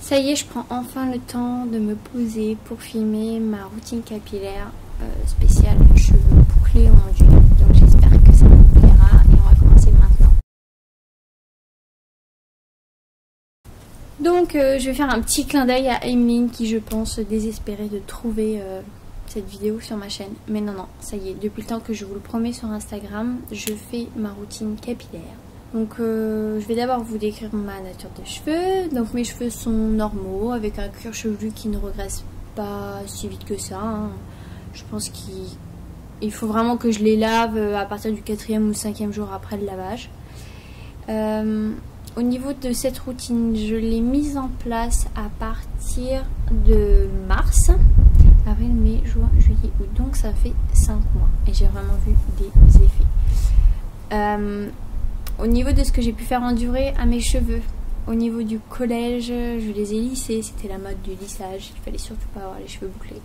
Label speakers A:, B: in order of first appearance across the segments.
A: Ça y est, je prends enfin le temps de me poser pour filmer ma routine capillaire spéciale cheveux bouclés ou ondulés. Donc j'espère que ça vous plaira et on va commencer maintenant. Donc je vais faire un petit clin d'œil à Emeline qui je pense désespérait de trouver cette vidéo sur ma chaîne. Mais non, ça y est, depuis le temps que je vous le promets sur Instagram, je fais ma routine capillaire. Donc je vais d'abord vous décrire ma nature de cheveux. Donc mes cheveux sont normaux avec un cuir chevelu qui ne regresse pas si vite que ça. Hein. Je pense qu'il faut vraiment que je les lave à partir du 4e ou 5e jour après le lavage. Au niveau de cette routine, je l'ai mise en place à partir de mars. Avril, mai, juin, juillet, août. Donc ça fait 5 mois et j'ai vraiment vu des effets. Au niveau de ce que j'ai pu faire endurer à mes cheveux, au niveau du collège, je les ai lissés. C'était la mode du lissage. Il fallait surtout pas avoir les cheveux bouclés.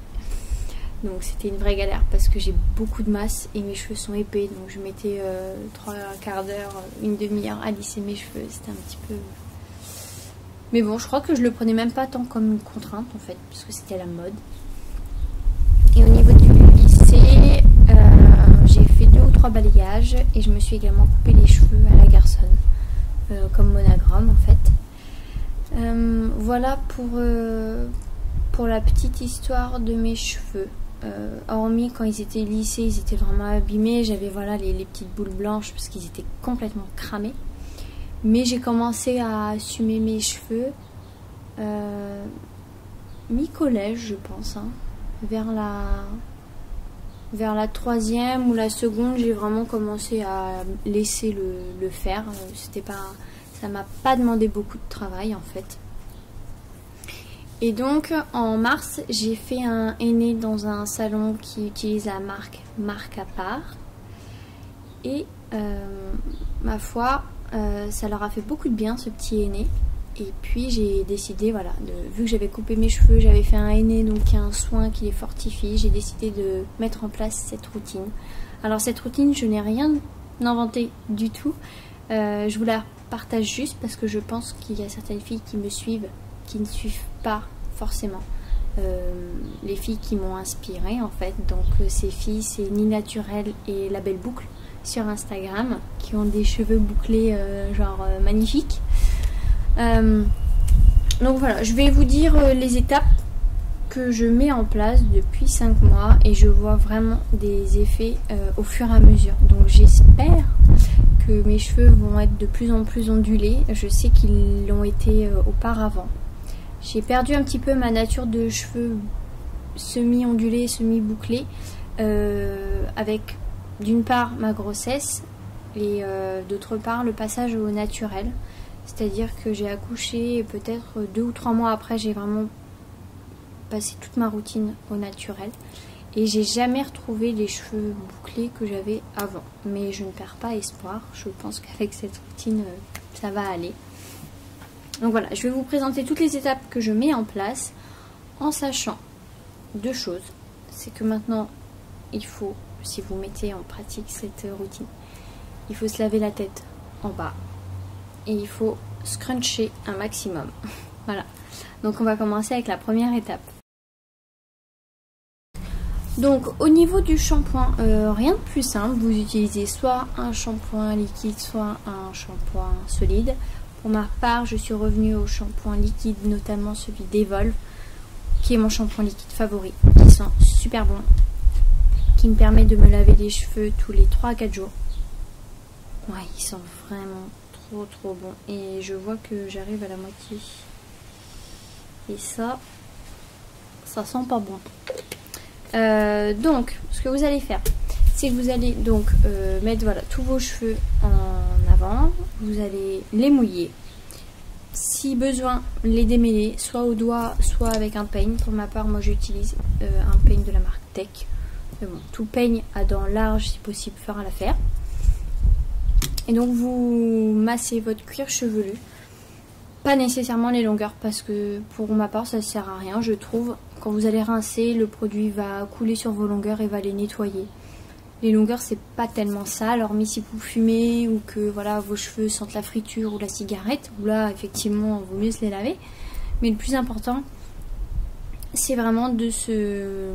A: Donc c'était une vraie galère parce que j'ai beaucoup de masse et mes cheveux sont épais. Donc je mettais 3 quarts d'heure, une demi-heure à lisser mes cheveux. C'était un petit peu... Mais bon, je crois que je le prenais même pas tant comme une contrainte en fait, parce que c'était la mode. Et au niveau du lissé, j'ai fait 2 ou 3 balayages et je me suis également coupé les cheveux à la garçonne, comme monogramme en fait. Voilà pour la petite histoire de mes cheveux. Hormis quand ils étaient lissés, ils étaient vraiment abîmés. J'avais voilà les petites boules blanches parce qu'ils étaient complètement cramés. Mais j'ai commencé à assumer mes cheveux mi-collège, je pense. Hein. Vers la 3e ou la 2e, j'ai vraiment commencé à laisser le faire. Ça m'a pas demandé beaucoup de travail en fait. Et donc en mars, j'ai fait un henné dans un salon qui utilise la marque à part. Et ma foi, ça leur a fait beaucoup de bien ce petit henné. Et puis j'ai décidé, voilà, vu que j'avais coupé mes cheveux, j'avais fait un henné, donc il y a un soin qui les fortifie, j'ai décidé de mettre en place cette routine. Alors cette routine, je n'ai rien inventé du tout. Je vous la partage juste parce que je pense qu'il y a certaines filles qui me suivent, qui ne suivent pas forcément les filles qui m'ont inspirée en fait. Donc ces filles, c'est Ni Naturel et La Belle Boucle sur Instagram, qui ont des cheveux bouclés magnifiques. Donc voilà, je vais vous dire les étapes que je mets en place depuis 5 mois et je vois vraiment des effets au fur et à mesure. Donc j'espère que mes cheveux vont être de plus en plus ondulés. Je sais qu'ils l'ont été auparavant. J'ai perdu un petit peu ma nature de cheveux semi-ondulés, semi-bouclés avec d'une part ma grossesse et d'autre part le passage au naturel. C'est-à-dire que j'ai accouché et peut-être 2 ou 3 mois après, j'ai vraiment passé toute ma routine au naturel. Et j'ai jamais retrouvé les cheveux bouclés que j'avais avant. Mais je ne perds pas espoir. Je pense qu'avec cette routine, ça va aller. Donc voilà, je vais vous présenter toutes les étapes que je mets en place en sachant 2 choses. C'est que maintenant, il faut, si vous mettez en pratique cette routine, il faut se laver la tête en bas. Et il faut scruncher un maximum. Voilà. Donc on va commencer avec la première étape. Donc au niveau du shampoing, rien de plus simple. Vous utilisez soit un shampoing liquide, soit un shampoing solide. Pour ma part, je suis revenue au shampoing liquide, notamment celui d'Evolve, qui est mon shampoing liquide favori, qui sent super bon, qui me permet de me laver les cheveux tous les 3 à 4 jours. Ouais, il sent vraiment trop bon et je vois que j'arrive à la moitié et ça sent pas bon. Donc ce que vous allez faire, c'est que vous allez donc mettre voilà tous vos cheveux en avant, vous allez les mouiller, si besoin les démêler soit au doigt soit avec un peigne. Pour ma part, moi j'utilise un peigne de la marque Tech. Mais bon, tout peigne à dents larges si possible fera l'affaire. Et donc vous massez votre cuir chevelu, pas nécessairement les longueurs parce que pour ma part ça ne sert à rien, je trouve. Quand vous allez rincer, le produit va couler sur vos longueurs et va les nettoyer. Les longueurs c'est pas tellement sale, hormis si vous fumez ou que voilà vos cheveux sentent la friture ou la cigarette, où là effectivement il vaut mieux se les laver. Mais le plus important, c'est vraiment de se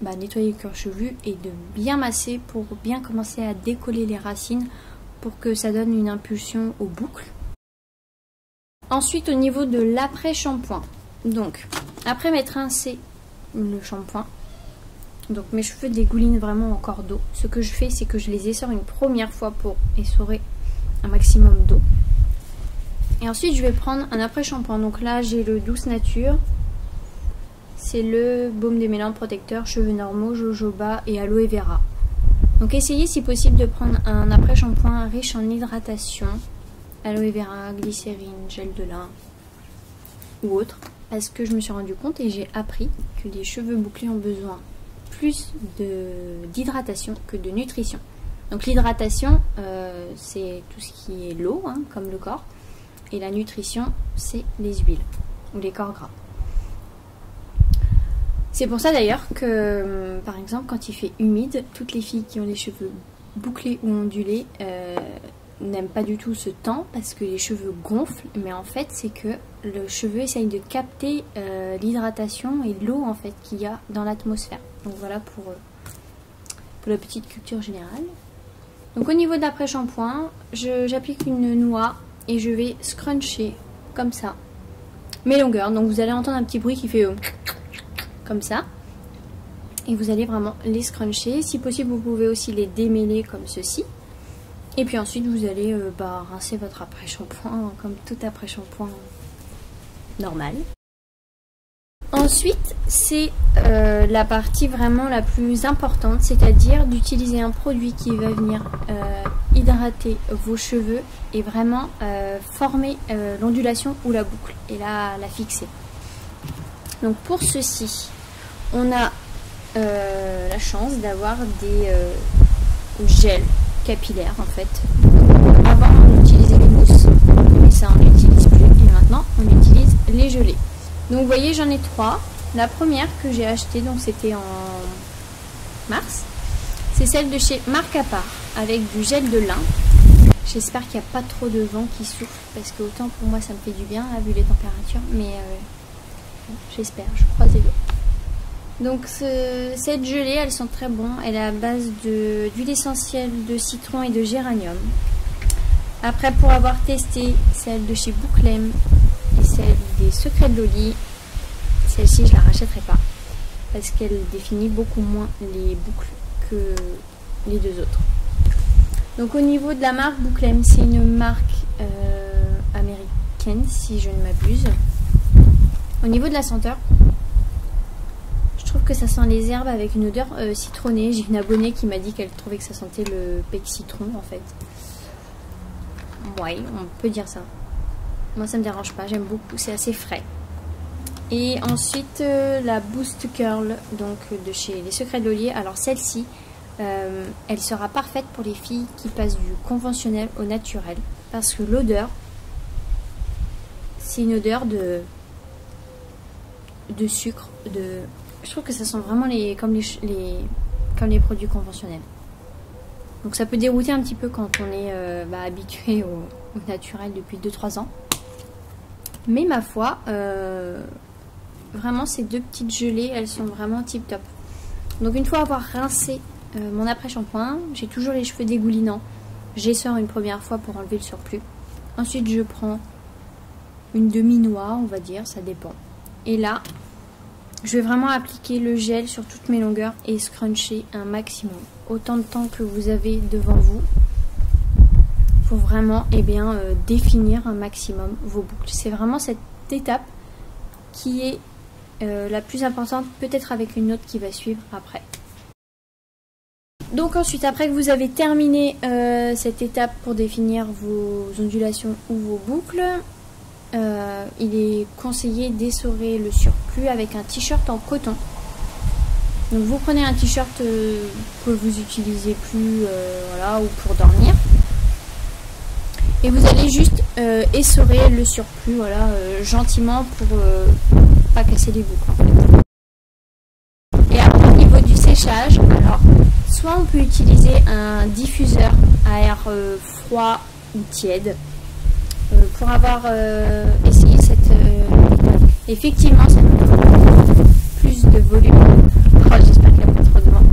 A: nettoyer le cuir chevelu et de bien masser pour bien commencer à décoller les racines pour que ça donne une impulsion aux boucles. Ensuite, au niveau de l'après-shampoing. Donc, après m'être rincé le shampoing, donc mes cheveux dégoulinent vraiment encore d'eau. Ce que je fais, c'est que je les essore une première fois pour essorer un maximum d'eau. Et ensuite, je vais prendre un après-shampoing. Donc là, j'ai le Douce Nature. C'est le baume des mélanges protecteurs, cheveux normaux, jojoba et aloe vera. Donc essayez si possible de prendre un après-shampoing riche en hydratation, aloe vera, glycérine, gel de lin ou autre. Parce que je me suis rendu compte et j'ai appris que les cheveux bouclés ont besoin plus d'hydratation que de nutrition. Donc l'hydratation, c'est tout ce qui est l'eau, hein, comme le corps. Et la nutrition, c'est les huiles ou les corps gras. C'est pour ça d'ailleurs que, par exemple, quand il fait humide, toutes les filles qui ont les cheveux bouclés ou ondulés n'aiment pas du tout ce temps parce que les cheveux gonflent. Mais en fait, c'est que le cheveu essaye de capter l'hydratation et l'eau en fait qu'il y a dans l'atmosphère. Donc voilà pour la petite culture générale. Donc au niveau de l'après-shampoing, j'applique une noix et je vais scruncher comme ça mes longueurs. Donc vous allez entendre un petit bruit qui fait comme ça. Et vous allez vraiment les scruncher. Si possible, vous pouvez aussi les démêler comme ceci. Et puis ensuite, vous allez rincer votre après-shampoing comme tout après-shampoing normal. Ensuite, c'est la partie vraiment la plus importante, c'est-à-dire d'utiliser un produit qui va venir hydrater vos cheveux et vraiment former l'ondulation ou la boucle et la fixer. Donc pour ceci, on a la chance d'avoir des gels capillaires en fait. Avant on utilisait les mousses, mais ça on n'utilise plus et maintenant on utilise les gelées. Donc vous voyez, j'en ai 3. La première que j'ai achetée, donc c'était en mars, c'est celle de chez Marc à part avec du gel de lin. J'espère qu'il n'y a pas trop de vent qui souffle parce que autant pour moi ça me fait du bien là, vu les températures, mais j'espère, je croise les doigts. Donc cette gelée, elles sont très bonnes. Elle est à base d'huile essentielle de citron et de géranium. Après, pour avoir testé celle de chez Bouclem et celle des Secrets de Loli, celle-ci je la rachèterai pas parce qu'elle définit beaucoup moins les boucles que les deux autres. Donc au niveau de la marque Bouclem, c'est une marque américaine si je ne m'abuse. Au niveau de la senteur, je trouve que ça sent les herbes avec une odeur citronnée. J'ai une abonnée qui m'a dit qu'elle trouvait que ça sentait le pec citron en fait. Ouais, on peut dire ça. Moi ça me dérange pas, j'aime beaucoup, c'est assez frais. Et ensuite la Boost Curl donc de chez Les Secrets de Loli. Alors celle-ci, elle sera parfaite pour les filles qui passent du conventionnel au naturel. Parce que l'odeur, c'est une odeur de sucre, je trouve que ça sent vraiment comme les produits conventionnels. Donc ça peut dérouter un petit peu quand on est habitué au naturel depuis 2-3 ans. Mais ma foi, vraiment ces deux petites gelées, elles sont vraiment tip top. Donc une fois avoir rincé mon après-shampoing, j'ai toujours les cheveux dégoulinants. J'essore une première fois pour enlever le surplus. Ensuite je prends une demi-noix, on va dire, ça dépend. Et là, je vais vraiment appliquer le gel sur toutes mes longueurs et scruncher un maximum. Autant de temps que vous avez devant vous pour vraiment définir un maximum vos boucles. C'est vraiment cette étape qui est la plus importante, peut-être avec une autre qui va suivre après. Donc ensuite, après que vous avez terminé cette étape pour définir vos ondulations ou vos boucles, il est conseillé d'essorer le surplus avec un t-shirt en coton. Donc vous prenez un t-shirt que vous utilisez plus ou pour dormir. Et vous allez juste essorer le surplus gentiment pour pas casser les boucles en fait. Et après au niveau du séchage, alors soit on peut utiliser un diffuseur à air froid ou tiède. Pour avoir essayé cette méthode Effectivement, ça nous donne plus de volume. Oh, j'espère qu'il n'y a pas trop de vent.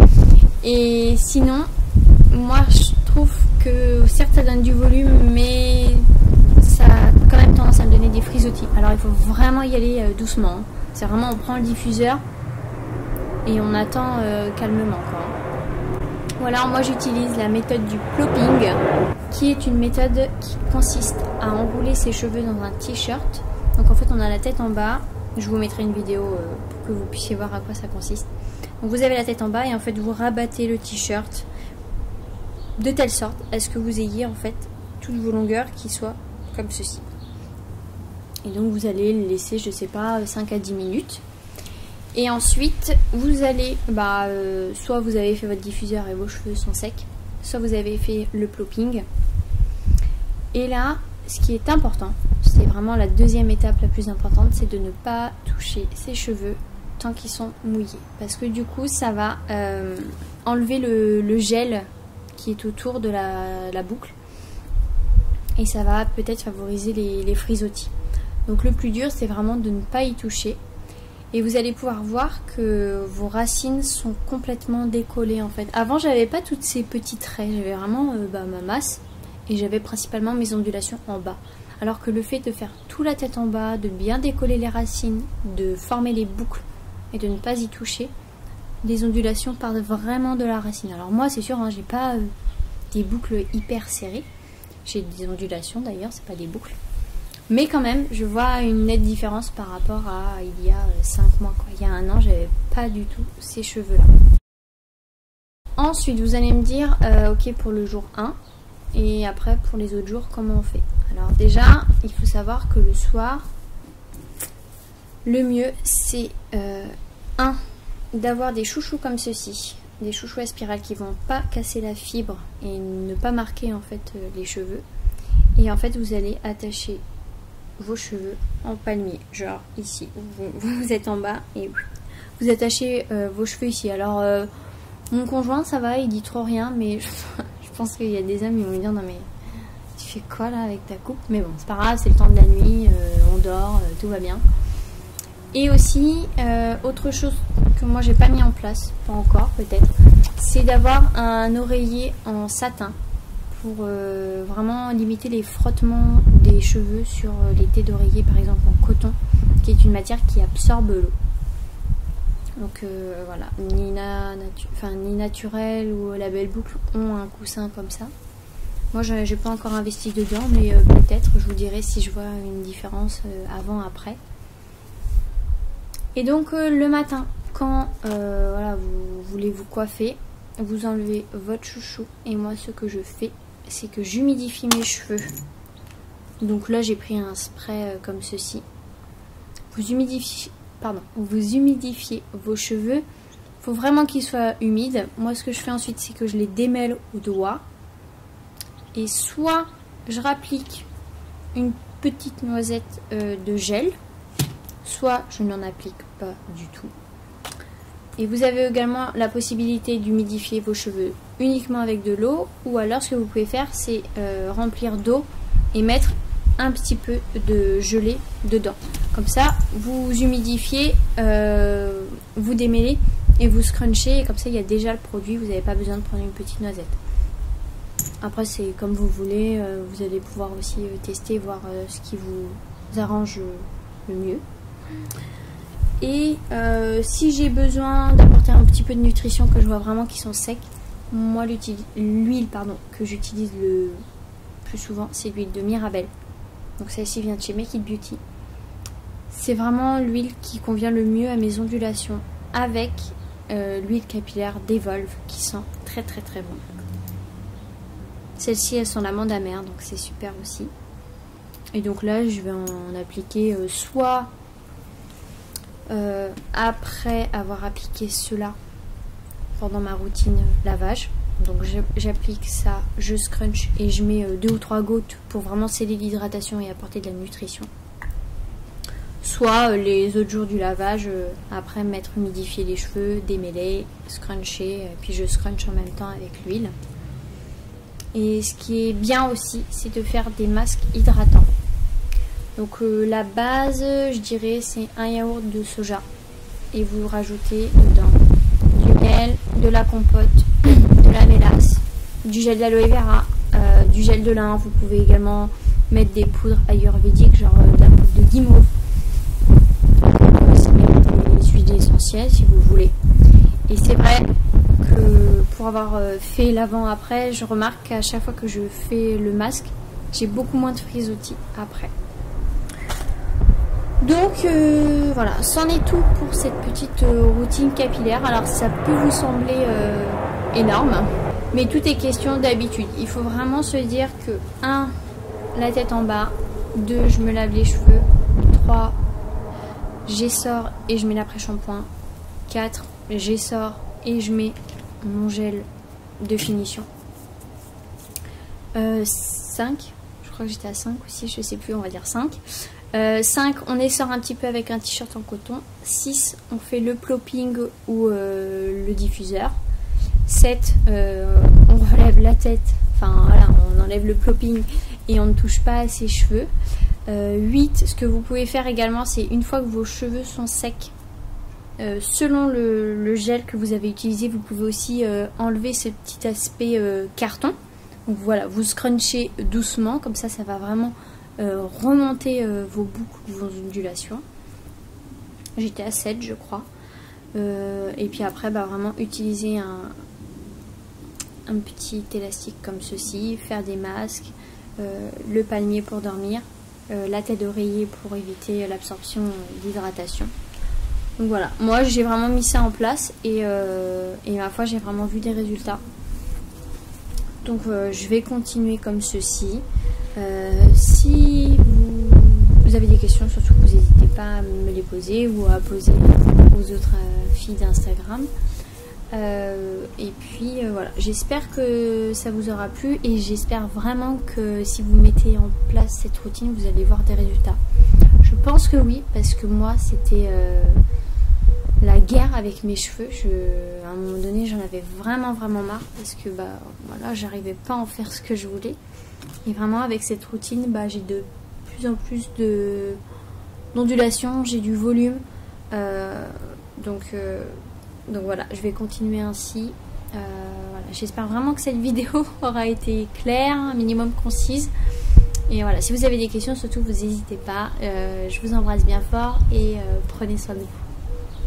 A: Et sinon, moi je trouve que certes ça donne du volume, mais ça a quand même tendance à me donner des frisottis. Alors il faut vraiment y aller doucement. Hein. C'est vraiment, on prend le diffuseur et on attend calmement, quoi. Voilà, moi j'utilise la méthode du plopping, qui est une méthode qui consiste à enrouler ses cheveux dans un t-shirt. Donc en fait on a la tête en bas, je vous mettrai une vidéo pour que vous puissiez voir à quoi ça consiste. Donc vous avez la tête en bas et en fait vous rabattez le t-shirt de telle sorte à ce que vous ayez en fait toutes vos longueurs qui soient comme ceci. Et donc vous allez le laisser, je sais pas, 5 à 10 minutes. Et ensuite, vous allez, soit vous avez fait votre diffuseur et vos cheveux sont secs, soit vous avez fait le plopping. Et là, ce qui est important, c'est vraiment la deuxième étape la plus importante, c'est de ne pas toucher ses cheveux tant qu'ils sont mouillés. Parce que du coup, ça va enlever le gel qui est autour de la boucle. Et ça va peut-être favoriser les frisottis. Donc le plus dur, c'est vraiment de ne pas y toucher. Et vous allez pouvoir voir que vos racines sont complètement décollées en fait. Avant, j'avais pas toutes ces petits traits, j'avais vraiment ma masse et j'avais principalement mes ondulations en bas. Alors que le fait de faire tout la tête en bas, de bien décoller les racines, de former les boucles et de ne pas y toucher, les ondulations partent vraiment de la racine. Alors moi, c'est sûr, hein, j'ai pas des boucles hyper serrées. J'ai des ondulations d'ailleurs, c'est pas des boucles. Mais quand même, je vois une nette différence par rapport à il y a 5 mois. Quoi. Il y a 1 an, j'avais pas du tout ces cheveux-là. Ensuite, vous allez me dire, ok pour le jour 1, et après pour les autres jours, comment on fait? Alors déjà, il faut savoir que le soir, le mieux c'est, d'avoir des chouchous comme ceci. Des chouchous à spirale qui vont pas casser la fibre et ne pas marquer en fait les cheveux. Et en fait, vous allez attacher vos cheveux en palmier, genre ici, vous êtes en bas et vous attachez vos cheveux ici. Alors mon conjoint ça va, il dit trop rien, mais je pense qu'il y a des hommes qui vont me dire non mais tu fais quoi là avec ta coupe, mais bon c'est pas grave, c'est le temps de la nuit, on dort, tout va bien. Et aussi autre chose que moi j'ai pas mis en place, pas encore peut-être, c'est d'avoir un oreiller en satin pour vraiment limiter les frottements des cheveux sur les tés d'oreiller par exemple en coton, qui est une matière qui absorbe l'eau. Donc voilà, ni Naturel ou La Belle Boucle ont un coussin comme ça. Moi j'ai pas encore investi dedans, mais peut-être je vous dirai si je vois une différence avant après. Et donc le matin, quand voilà, vous voulez vous coiffer, vous enlevez votre chouchou. Et moi ce que je fais, c'est que j'humidifie mes cheveux. Donc là j'ai pris un spray comme ceci. Vous humidifiez vos cheveux. Il faut vraiment qu'ils soient humides. Moi ce que je fais ensuite, c'est que je les démêle au doigt. Et soit je rapplique une petite noisette de gel, soit je n'en applique pas du tout. Et vous avez également la possibilité d'humidifier vos cheveux uniquement avec de l'eau, ou alors ce que vous pouvez faire, c'est remplir d'eau et mettre un petit peu de gelée dedans. Comme ça, vous humidifiez, vous démêlez et vous scrunchez, et comme ça il y a déjà le produit, vous n'avez pas besoin de prendre une petite noisette. Après c'est comme vous voulez, vous allez pouvoir aussi tester, voir ce qui vous arrange le mieux. Et si j'ai besoin d'apporter un petit peu de nutrition, que je vois vraiment qu'ils sont secs, moi l'huile que j'utilise le plus souvent, c'est l'huile de Mirabelle. Donc celle-ci vient de chez Make It Beauty. C'est vraiment l'huile qui convient le mieux à mes ondulations, avec l'huile capillaire d'Evolve qui sent très très très bon. Celle-ci, elles sont l'amande amère, donc c'est super aussi. Et donc là, je vais en appliquer soit après avoir appliqué cela pendant ma routine lavage. Donc j'applique ça, je scrunch et je mets 2 ou 3 gouttes pour vraiment sceller l'hydratation et apporter de la nutrition. Soit les autres jours du lavage, après m'être humidifié les cheveux, démêler, scruncher, puis je scrunch en même temps avec l'huile. Et ce qui est bien aussi, c'est de faire des masques hydratants. Donc la base, je dirais, c'est un yaourt de soja. Et vous rajoutez dedans du miel, de la compote, de la mélasse, du gel d'aloe vera, du gel de lin. Vous pouvez également mettre des poudres ayurvédiques, genre de la poudre de guimauve. Des huiles essentielles si vous voulez. Et c'est vrai que pour avoir fait l'avant-après, je remarque qu'à chaque fois que je fais le masque, j'ai beaucoup moins de frisottis après. Donc voilà, c'en est tout pour cette petite routine capillaire. Alors ça peut vous sembler énorme, mais tout est question d'habitude. Il faut vraiment se dire que 1, la tête en bas, 2, je me lave les cheveux, 3, j'essore et je mets l'après-shampoing, 4, j'essore et je mets mon gel de finition, 5, je crois que j'étais à 5 aussi, je sais plus, on va dire 5. 5, on essore un petit peu avec un t-shirt en coton. 6, on fait le plopping ou le diffuseur. 7, on relève la tête, enfin voilà, on enlève le plopping et on ne touche pas à ses cheveux. 8, ce que vous pouvez faire également, c'est une fois que vos cheveux sont secs, selon le gel que vous avez utilisé, vous pouvez aussi enlever ce petit aspect carton. Donc voilà, vous scrunchez doucement, comme ça va vraiment remonter vos boucles, vos ondulations. J'étais à 7 je crois. Et puis après vraiment utiliser un petit élastique comme ceci, faire des masques, le palmier pour dormir, la tête d'oreiller pour éviter l'absorption d'hydratation. Donc voilà, moi j'ai vraiment mis ça en place et ma foi j'ai vraiment vu des résultats. Donc je vais continuer comme ceci. Si vous avez des questions, surtout vous n'hésitez pas à me les poser ou à poser aux autres filles d'Instagram. Et puis voilà, j'espère que ça vous aura plu et j'espère vraiment que si vous mettez en place cette routine, vous allez voir des résultats. Je pense que oui, parce que moi c'était la guerre avec mes cheveux. À un moment donné j'en avais vraiment marre parce que voilà, j'arrivais pas à en faire ce que je voulais. Et vraiment avec cette routine, j'ai de plus en plus d'ondulation, j'ai du volume. Donc voilà, je vais continuer ainsi. Voilà, j'espère vraiment que cette vidéo aura été claire, un minimum concise. Et voilà, si vous avez des questions, surtout vous n'hésitez pas. Je vous embrasse bien fort et prenez soin de vous.